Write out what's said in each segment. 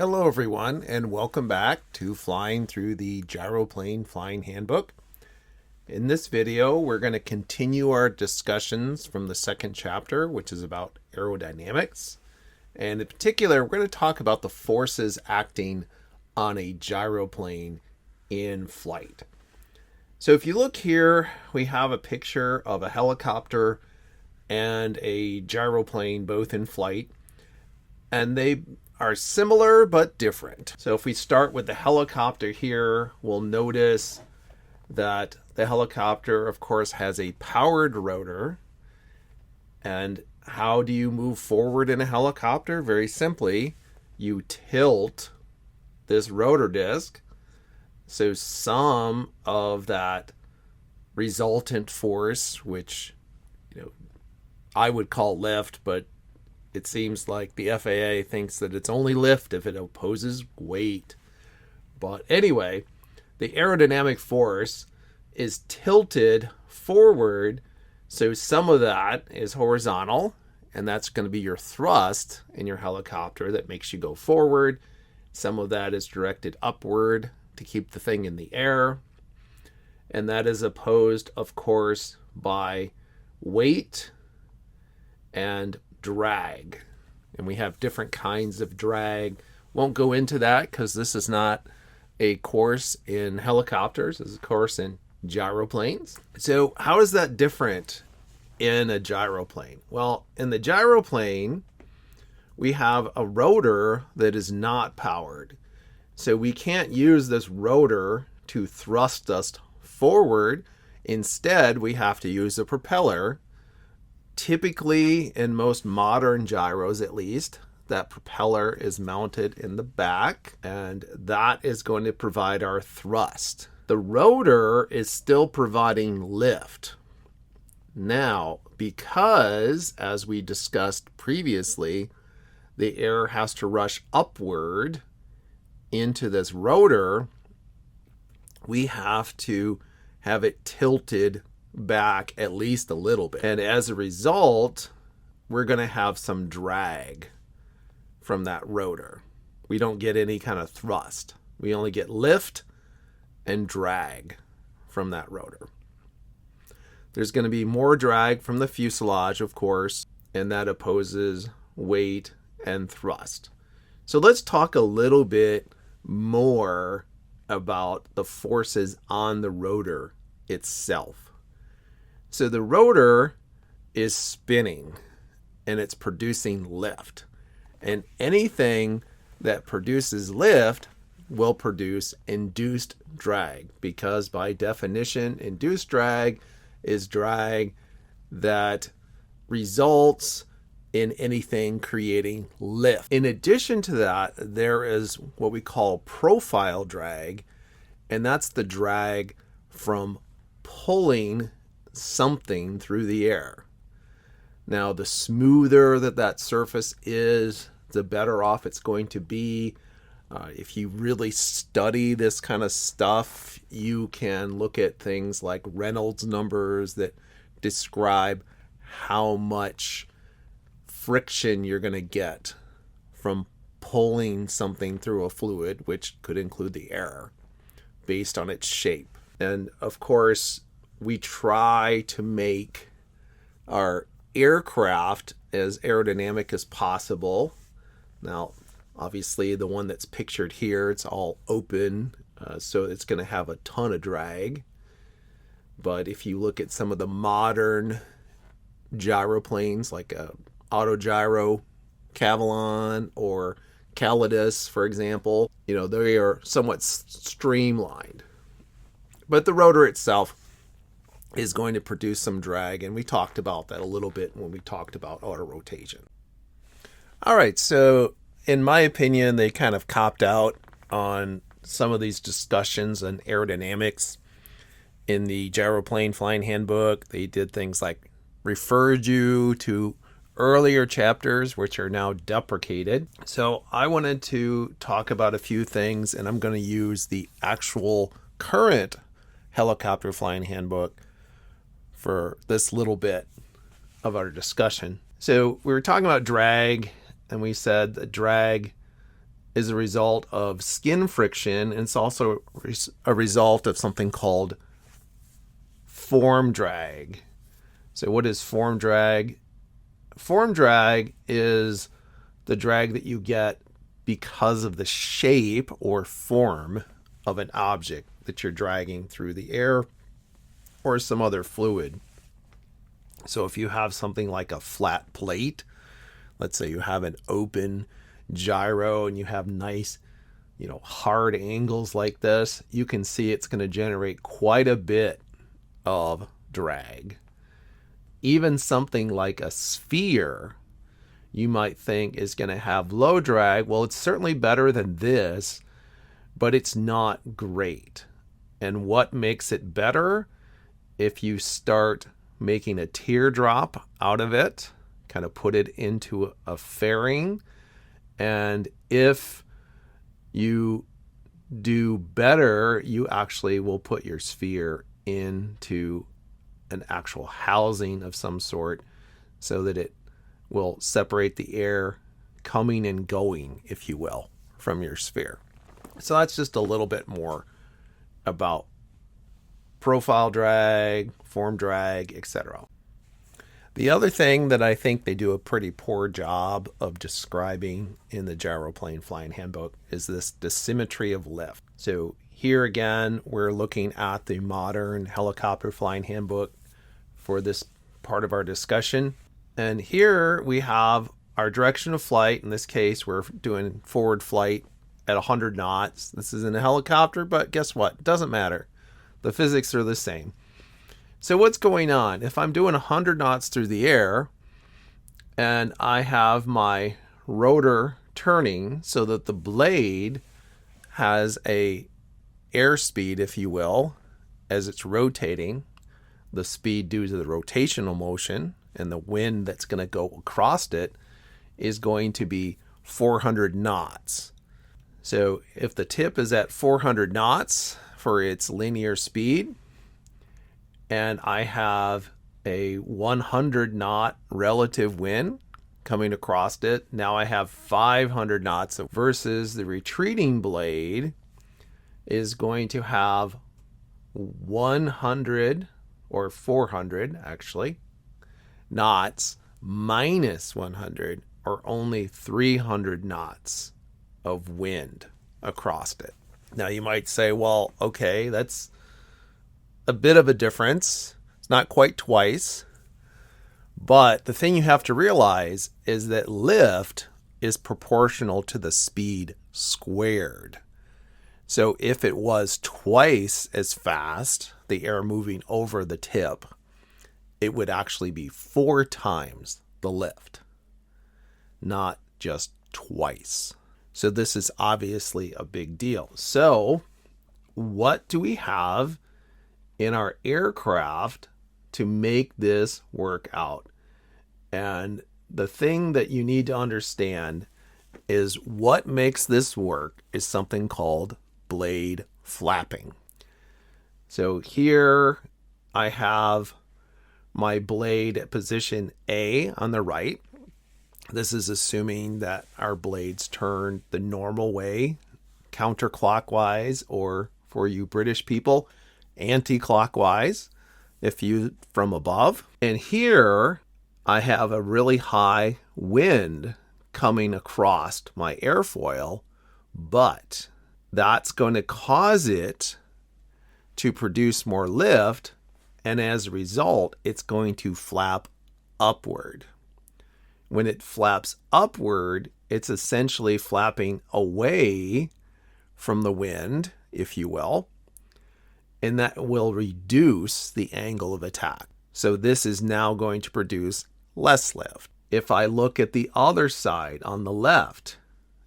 Hello everyone, and welcome back to Flying Through the Gyroplane Flying Handbook. In this video, we're going to continue our discussions from the second chapter, which is about aerodynamics. And in particular, we're going to talk about the forces acting on a gyroplane in flight. So if you look here, we have a picture of a helicopter and a gyroplane both in flight. And they are similar but different. So if we start with the helicopter here, we'll notice that the helicopter, of course, has a powered rotor. And how do you move forward in a helicopter? Very simply, you tilt this rotor disc. So some of that resultant force, which I would call lift, but it seems like the FAA thinks that it's only lift if it opposes weight. But anyway, the aerodynamic force is tilted forward. So some of that is horizontal, and that's going to be your thrust in your helicopter that makes you go forward. Some of that is directed upward to keep the thing in the air. And that is opposed, of course, by weight and drag. And we have different kinds of drag. Won't go into that because this is not a course in helicopters. This is a course in gyroplanes. So how is that different in a gyroplane? Well, in the gyroplane, we have a rotor that is not powered. So we can't use this rotor to thrust us forward. Instead, we have to use a propeller. Typically, in most modern gyros at least, that propeller is mounted in the back, and that is going to provide our thrust. The rotor is still providing lift. Now, because, as we discussed previously, the air has to rush upward into this rotor, we have to have it tilted back at least a little bit. And as a result, we're going to have some drag from that rotor. We don't get any kind of thrust. We only get lift and drag from that rotor. There's going to be more drag from the fuselage, of course, and that opposes weight and thrust. So let's talk a little bit more about the forces on the rotor itself. So the rotor is spinning and it's producing lift. And anything that produces lift will produce induced drag, because by definition, induced drag is drag that results in anything creating lift. In addition to that, there is what we call profile drag, and that's the drag from pulling something through the air. Now, the smoother that surface is, the better off it's going to be. If you really study this kind of stuff, you can look at things like Reynolds numbers that describe how much friction you're going to get from pulling something through a fluid, which could include the air, based on its shape. And of course, we try to make our aircraft as aerodynamic as possible. Now, obviously, the one that's pictured here, it's all open, so it's going to have a ton of drag. But if you look at some of the modern gyroplanes, like a Autogyro Cavalon or Calidus, for example, they are somewhat streamlined. But the rotor itself is going to produce some drag, and we talked about that a little bit when we talked about auto rotation. All right, so in my opinion, they kind of copped out on some of these discussions on aerodynamics in the Gyroplane Flying Handbook. They did things like referred you to earlier chapters, which are now deprecated. So I wanted to talk about a few things, and I'm going to use the actual current Helicopter Flying Handbook for this little bit of our discussion. So we were talking about drag, and we said that drag is a result of skin friction, and it's also a result of something called form drag. So what is form drag? Form drag is the drag that you get because of the shape or form of an object that you're dragging through the air or some other fluid. So if you have something like a flat plate, let's say you have an open gyro and you have nice, hard angles like this, you can see it's going to generate quite a bit of drag. Even something like a sphere, you might think is going to have low drag. Well, it's certainly better than this, but it's not great. And what makes it better? If you start making a teardrop out of it, kind of put it into a fairing, and if you do better, you actually will put your sphere into an actual housing of some sort so that it will separate the air coming and going, if you will, from your sphere. So that's just a little bit more about profile drag, form drag, etc. The other thing that I think they do a pretty poor job of describing in the Gyroplane Flying Handbook is this dissymmetry of lift. So here again, we're looking at the modern helicopter flying handbook for this part of our discussion. And here we have our direction of flight. In this case, we're doing forward flight at 100 knots. This is in a helicopter, but guess what? It doesn't matter. The physics are the same. So what's going on? If I'm doing 100 knots through the air and I have my rotor turning so that the blade has a airspeed, if you will, as it's rotating, the speed due to the rotational motion and the wind that's going to go across it is going to be 400 knots. So if the tip is at 400 knots for its linear speed, and I have a 100 knot relative wind coming across it, now I have 500 knots versus the retreating blade is going to have 100 or 400 actually knots minus 100 or only 300 knots of wind across it. Now you might say, well, okay, that's a bit of a difference. It's not quite twice. But the thing you have to realize is that lift is proportional to the speed squared. So if it was twice as fast, the air moving over the tip, it would actually be 4 times the lift, not just twice. So this is obviously a big deal. So what do we have in our aircraft to make this work out? And the thing that you need to understand is what makes this work is something called blade flapping. So here I have my blade at position A on the right. This is assuming that our blades turn the normal way, counterclockwise, or for you British people, anti-clockwise, if you from above. And here I have a really high wind coming across my airfoil, but that's going to cause it to produce more lift, and as a result, it's going to flap upward. When it flaps upward, it's essentially flapping away from the wind, if you will, and that will reduce the angle of attack. So this is now going to produce less lift. If I look at the other side on the left,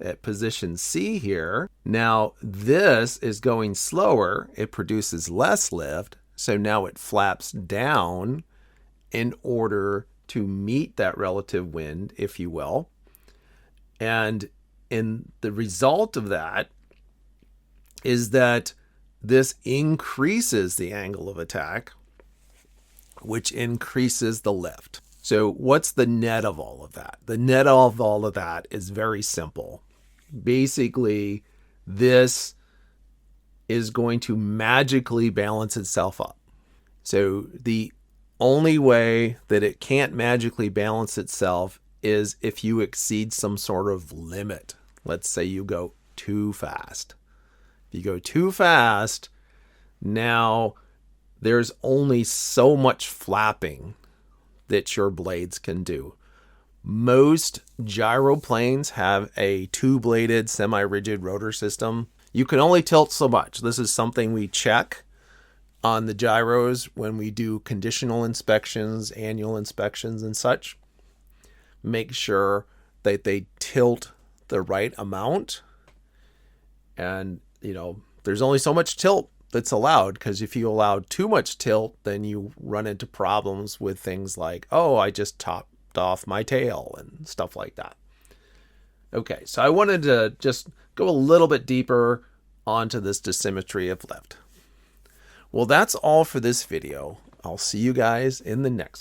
at position C here, now this is going slower. It produces less lift, so now it flaps down in order to meet that relative wind, if you will. And in the result of that is that this increases the angle of attack, which increases the lift. So what's the net of all of that? The net of all of that is very simple. basically this is going to magically balance itself up. So the only way that it can't magically balance itself is if you exceed some sort of limit. Let's say you go too fast. If you go too fast, now there's only so much flapping that your blades can do. Most gyroplanes have a two-bladed semi-rigid rotor system. You can only tilt so much. This is something we check on the gyros when we do conditional inspections, annual inspections and such. Make sure that they tilt the right amount. And, there's only so much tilt that's allowed, because if you allow too much tilt, then you run into problems with things like, oh, I just topped off my tail and stuff like that. Okay, so I wanted to just go a little bit deeper onto this dissymmetry of lift. Well, that's all for this video. I'll see you guys in the next one.